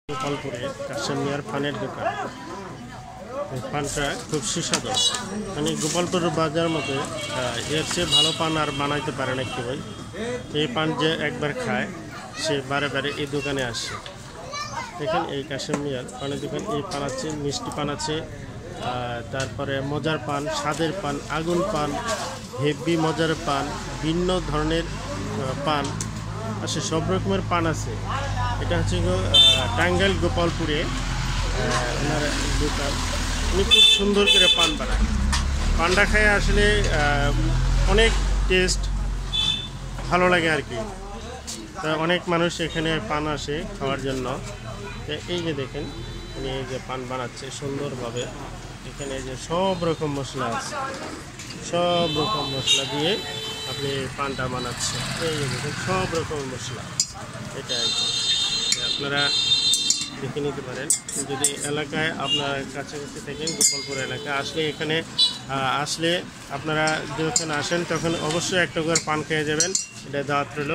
গোপালপুরে কাশেম মিয়ার পানের দোকান। এই পানটা খুব সুস্বাদু, মানে গোপালপুরের বাজার মতো এর চেয়ে ভালো পান আর বানাইতে পারে না কেউই। এই পান যে একবার খায় সে বারে বারে এই দোকানে আসে। দেখেন এই কাশেম মিয়ার পানের দোকান। এই পান আছে, মিষ্টি পান আছে, তারপরে মজার পান, স্বাদের পান, আগুন পান, হেভি মজার পান, ভিন্ন ধরনের পান আছে, সব রকমের পান আছে। এটা হচ্ছে টাঙ্গাইল গোপালপুরে ওনার দোকান। উনি খুব সুন্দর করে পান বানায়। পানটা খায় আসলে অনেক টেস্ট ভালো লাগে আর কি। তা অনেক মানুষ এখানে পান আসে খাওয়ার জন্য। এই যে দেখেন উনি এই যে পান বানাচ্ছে সুন্দরভাবে। এখানে যে সব রকম মশলা আছে, সব রকম মশলা দিয়ে আপনি পানটা বানাচ্ছেন। এই যে দেখেন সব রকম মশলা। এটা আপনারা দেখে নিতে পারেন। যদি এলাকায় আপনার কাছাকাছি থাকেন, গোপালপুর এলাকায় আসলে এখানে আসলে আপনারা যখন আসেন তখন অবশ্যই একটা করে পান খেয়ে যাবেন। এটা দাওয়াত রইল।